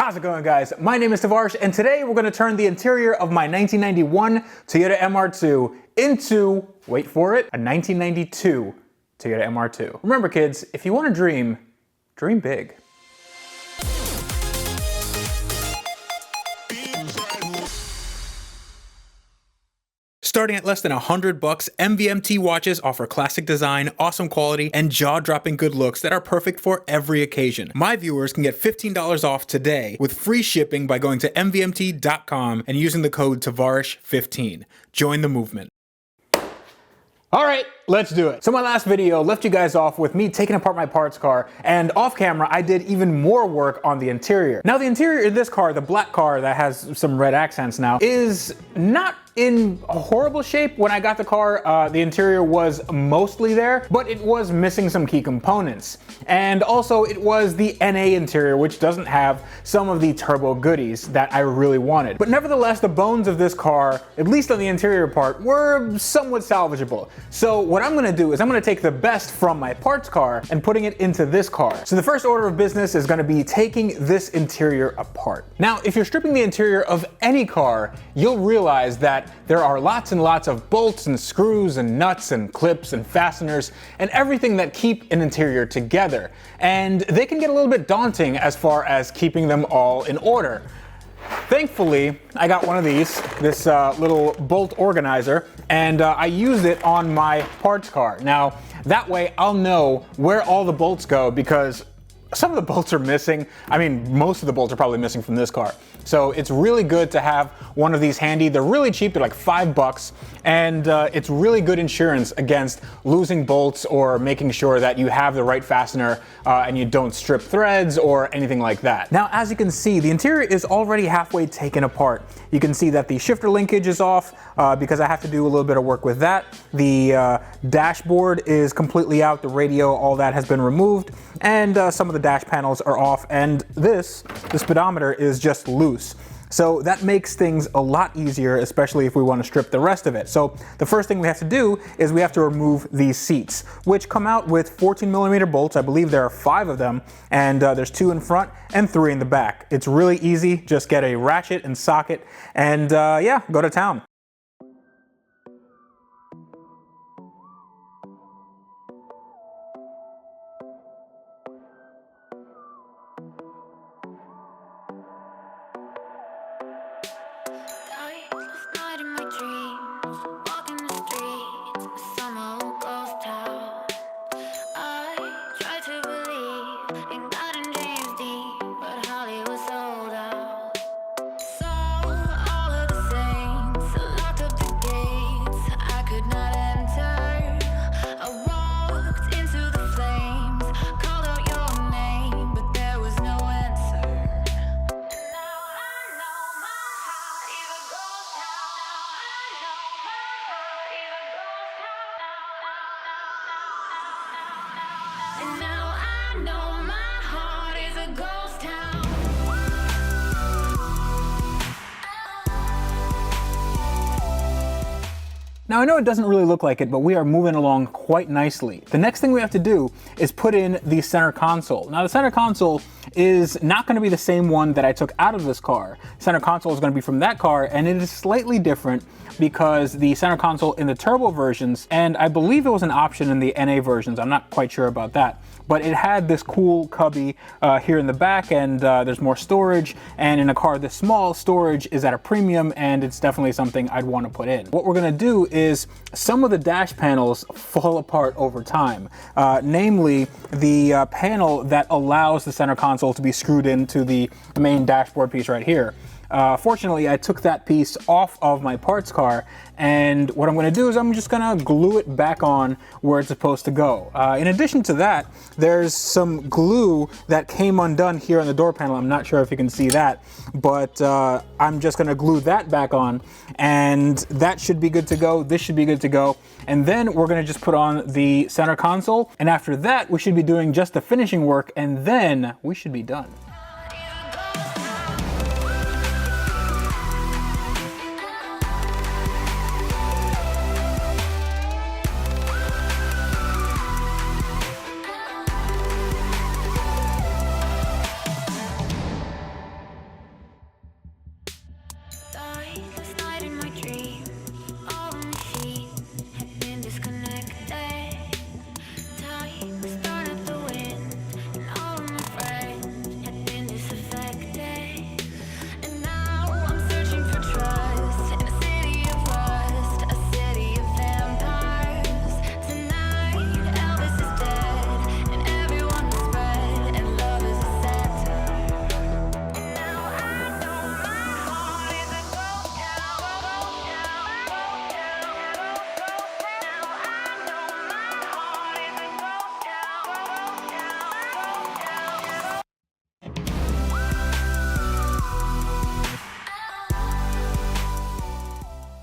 How's it going, guys? My name is Tavarish, and today we're going to turn the interior of my 1991 Toyota MR2 into, wait for it, a 1992 Toyota MR2. Remember, kids, if you want to dream, dream big. Starting at less than $100, MVMT watches offer classic design, awesome quality, and jaw-dropping good looks that are perfect for every occasion. My viewers can get $15 off today with free shipping by going to mvmt.com and using the code Tavarish15. Join the movement. All right, let's do it. So my last video left you guys off with me taking apart my parts car, and off camera I did even more work on the interior. Now the interior in this car, the black car that has some red accents now, is not in a horrible shape. When I got the car, the interior was mostly there, but it was missing some key components. And also it was the NA interior, which doesn't have some of the turbo goodies that I really wanted. But nevertheless, the bones of this car, at least on the interior part, were somewhat salvageable. So what I'm gonna do is I'm gonna take the best from my parts car and putting it into this car. So the first order of business is gonna be taking this interior apart. Now, if you're stripping the interior of any car, you'll realize that there are lots and lots of bolts and screws and nuts and clips and fasteners and everything that keep an interior together. And they can get a little bit daunting as far as keeping them all in order. Thankfully, I got one of these, this little bolt organizer, and I used it on my parts car. Now, that way I'll know where all the bolts go, because some of the bolts are missing. I mean, most of the bolts are probably missing from this car. So it's really good to have one of these handy. They're really cheap, they're like $5, and it's really good insurance against losing bolts or making sure that you have the right fastener and you don't strip threads or anything like that. Now, as you can see, the interior is already halfway taken apart. You can see that the shifter linkage is off because I have to do a little bit of work with that. The dashboard is completely out, the radio, all that has been removed, and some of the dash panels are off, and the speedometer is just loose. So that makes things a lot easier, especially if we want to strip the rest of it. So the first thing we have to do is we have to remove these seats, which come out with 14mm bolts. I believe there are 5 of them, and there's 2 in front and 3 in the back. It's really easy. Just get a ratchet and socket and yeah, go to town. Now, I know it doesn't really look like it, but we are moving along quite nicely. The next thing we have to do is put in the center console. Now, the center console is not going to be the same one that I took out of this car. Center console is going to be from that car, and it is slightly different because the center console in the turbo versions, and I believe it was an option in the NA versions, I'm not quite sure about that, but it had this cool cubby here in the back, and there's more storage, and in a car this small, storage is at a premium, and it's definitely something I'd want to put in. What we're going to do is some of the dash panels fall apart over time, namely the panel that allows the center console to be screwed into the main dashboard piece right here. Fortunately, I took that piece off of my parts car, and what I'm going to do is I'm just going to glue it back on where it's supposed to go. In addition to that, there's some glue that came undone here on the door panel. I'm not sure if you can see that, but I'm just going to glue that back on, and that should be good to go. This should be good to go. And then we're going to just put on the center console, and after that, we should be doing just the finishing work, and then we should be done.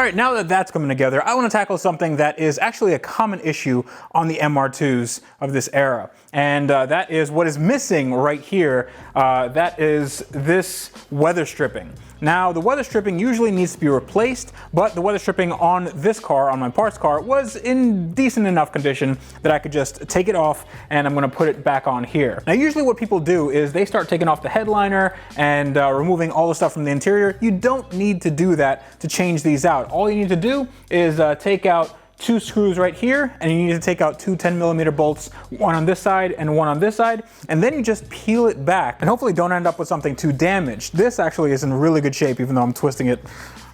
All right, now that that's coming together, I want to tackle something that is actually a common issue on the MR2s of this era. And that is what is missing right here. That is this weather stripping. Now, the weather stripping usually needs to be replaced, but the weather stripping on this car, on my parts car, was in decent enough condition that I could just take it off and I'm gonna put it back on here. Now, usually what people do is they start taking off the headliner and removing all the stuff from the interior. You don't need to do that to change these out. All you need to do is take out 2 screws right here, and you need to take out 2 10mm bolts, one on this side and one on this side, and then you just peel it back and hopefully don't end up with something too damaged. This actually is in really good shape, even though I'm twisting it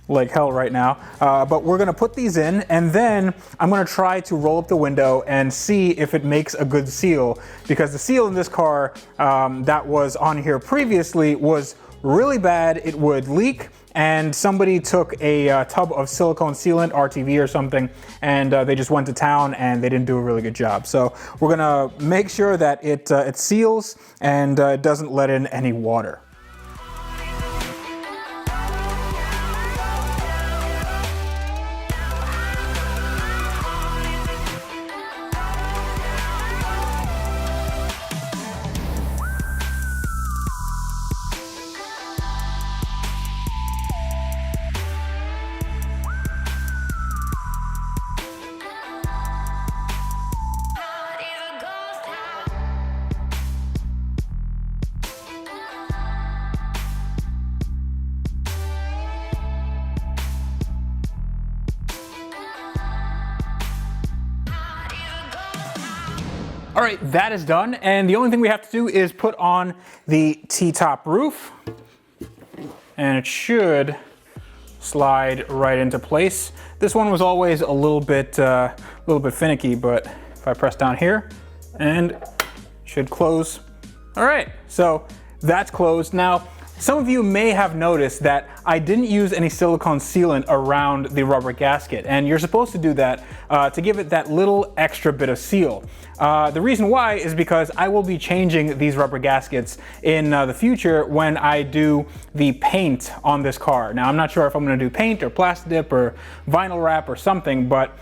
like hell right now. But we're gonna put these in, and then I'm gonna try to roll up the window and see if it makes a good seal, because the seal in this car that was on here previously was really bad. It would leak, and somebody took a tub of silicone sealant, RTV or something, and they just went to town and they didn't do a really good job. So we're gonna make sure that it seals and it doesn't let in any water. All right, that is done, and the only thing we have to do is put on the T-top roof, and it should slide right into place. This one was always a little bit finicky, but if I press down here, and it should close. All right, so that's closed. Now, some of you may have noticed that I didn't use any silicone sealant around the rubber gasket, and you're supposed to do that to give it that little extra bit of seal. The reason why is because I will be changing these rubber gaskets in the future when I do the paint on this car. Now, I'm not sure if I'm gonna do paint or plastic dip or vinyl wrap or something, but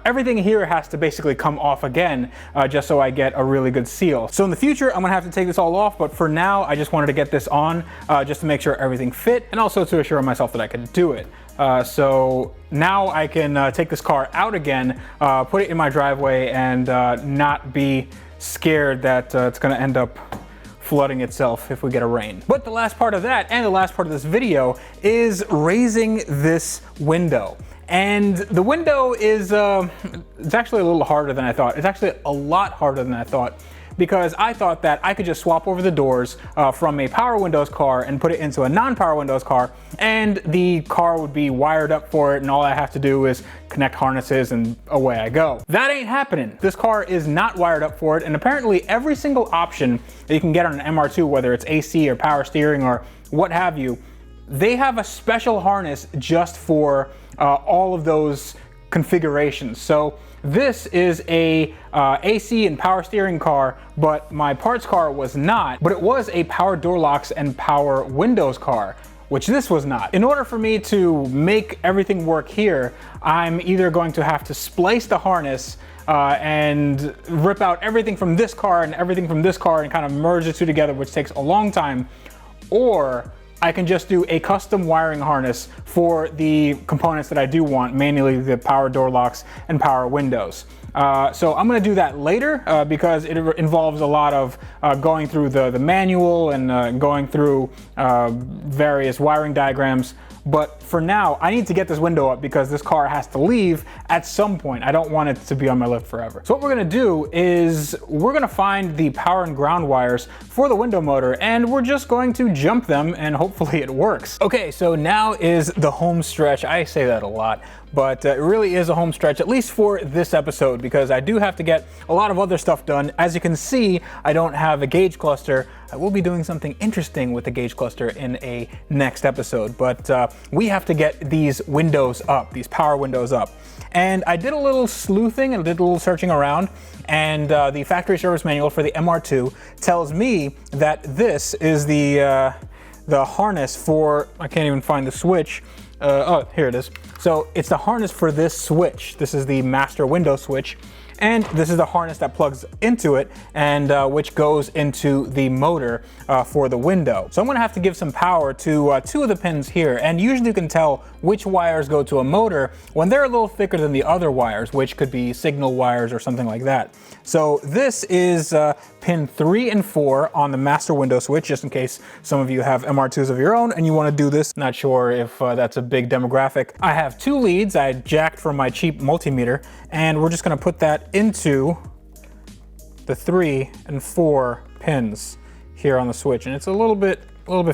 everything here has to basically come off again just so I get a really good seal. So in the future, I'm gonna have to take this all off, but for now, I just wanted to get this on just to make sure everything fit and also to assure myself that I could do it. So now I can take this car out again, put it in my driveway, and not be scared that it's gonna end up flooding itself if we get a rain. But the last part of that, and the last part of this video, is raising this window. And the window is, it's actually a little harder than I thought. It's actually a lot harder than I thought, because I thought that I could just swap over the doors from a power windows car and put it into a non-power windows car, and the car would be wired up for it, and all I have to do is connect harnesses and away I go. That ain't happening. This car is not wired up for it, and apparently every single option that you can get on an MR2, whether it's AC or power steering or what have you, they have a special harness just for all of those configurations. So this is a AC and power steering car, but my parts car was not, but it was a power door locks and power windows car, which this was not. In order for me to make everything work here, I'm either going to have to splice the harness and rip out everything from this car and everything from this car and kind of merge the two together, which takes a long time, or I can just do a custom wiring harness for the components that I do want, mainly the power door locks and power windows. So I'm gonna do that later because it involves a lot of going through the manual and going through various wiring diagrams. But for now, I need to get this window up because this car has to leave at some point. I don't want it to be on my lift forever. So what we're gonna do is we're gonna find the power and ground wires for the window motor, and we're just going to jump them and hopefully it works. Okay, so now is the home stretch. I say that a lot, but it really is a home stretch, at least for this episode, because I do have to get a lot of other stuff done. As you can see, I don't have a gauge cluster. I will be doing something interesting with the gauge cluster in a next episode, but we have to get these windows up, these power windows up. And I did a little sleuthing and did a little searching around, and the factory service manual for the MR2 tells me that this is the harness for, I can't even find the switch, Oh, here it is. So it's the harness for this switch. This is the master window switch. And this is the harness that plugs into it and which goes into the motor for the window. So I'm gonna have to give some power to 2 of the pins here. And usually you can tell which wires go to a motor when they're a little thicker than the other wires, which could be signal wires or something like that. So this is pin 3 and 4 on the master window switch, just in case some of you have MR2s of your own and you wanna do this. Not sure if that's a big demographic. I have 2 leads I jacked from my cheap multimeter, and we're just gonna put that into the 3 and 4 pins here on the switch. And it's a little bit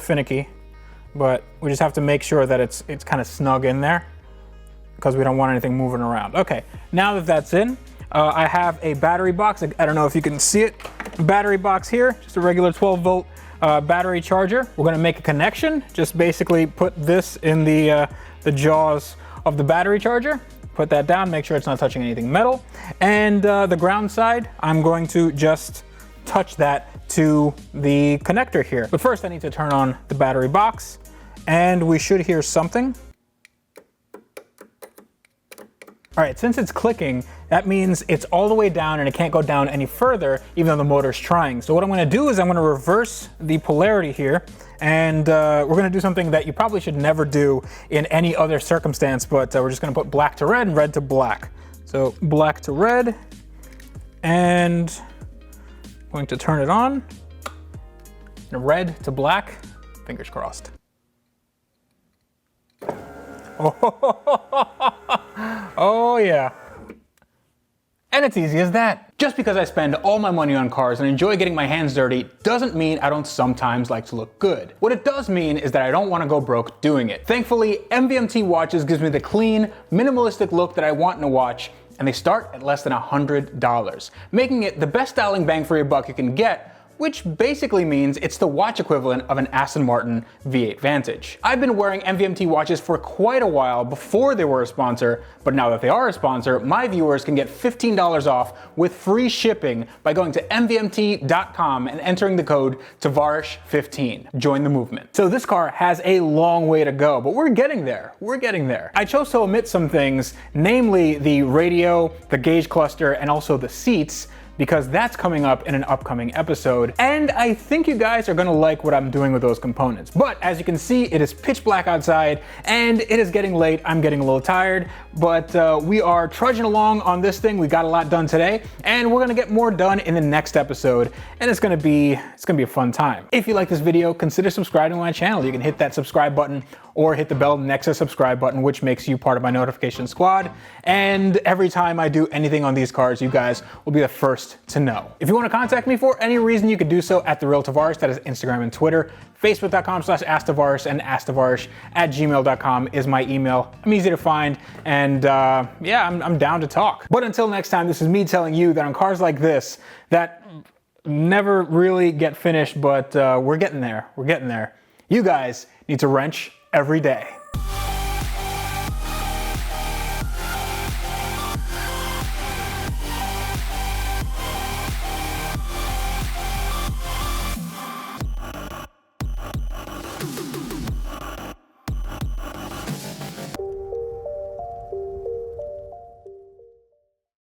finicky, but we just have to make sure that it's kind of snug in there because we don't want anything moving around. Okay, now that that's in, I have a battery box. I don't know if you can see it. Battery box here, just a regular 12-volt battery charger. We're gonna make a connection. Just basically put this in the jaws of the battery charger. Put that down, make sure it's not touching anything metal. And the ground side, I'm going to just touch that to the connector here. But first I need to turn on the battery box, and we should hear something. All right, since it's clicking, that means it's all the way down and it can't go down any further, even though the motor's trying. So what I'm gonna do is I'm gonna reverse the polarity here, and we're gonna do something that you probably should never do in any other circumstance, but we're just gonna put black to red and red to black. So black to red, and I'm going to turn it on. Red to black, fingers crossed. Oh yeah. And it's easy as that. Just because I spend all my money on cars and enjoy getting my hands dirty doesn't mean I don't sometimes like to look good. What it does mean is that I don't want to go broke doing it. Thankfully, MVMT watches gives me the clean, minimalistic look that I want in a watch, and they start at less than $100, making it the best styling bang for your buck you can get, which basically means it's the watch equivalent of an Aston Martin V8 Vantage. I've been wearing MVMT watches for quite a while before they were a sponsor, but now that they are a sponsor, my viewers can get $15 off with free shipping by going to mvmt.com and entering the code Tavarish15. Join the movement. So this car has a long way to go, but we're getting there. We're getting there. I chose to omit some things, namely the radio, the gauge cluster, and also the seats, because that's coming up in an upcoming episode, and I think you guys are gonna like what I'm doing with those components. But as you can see, it is pitch black outside, and it is getting late. I'm getting a little tired, but we are trudging along on this thing. We got a lot done today, and we're gonna get more done in the next episode, and it's gonna be a fun time. If you like this video, consider subscribing to my channel. You can hit that subscribe button or hit the bell next to the subscribe button, which makes you part of my notification squad. And every time I do anything on these cars, you guys will be the first to know. If you want to contact me for any reason, you can do so at TheRealTavarish. That is Instagram and Twitter. Facebook.com/AskTavarish and AskTavarish@gmail.com is my email. I'm easy to find, and yeah, I'm down to talk. But until next time, this is me telling you that on cars like this, that never really get finished, but we're getting there. We're getting there. You guys need to wrench every day.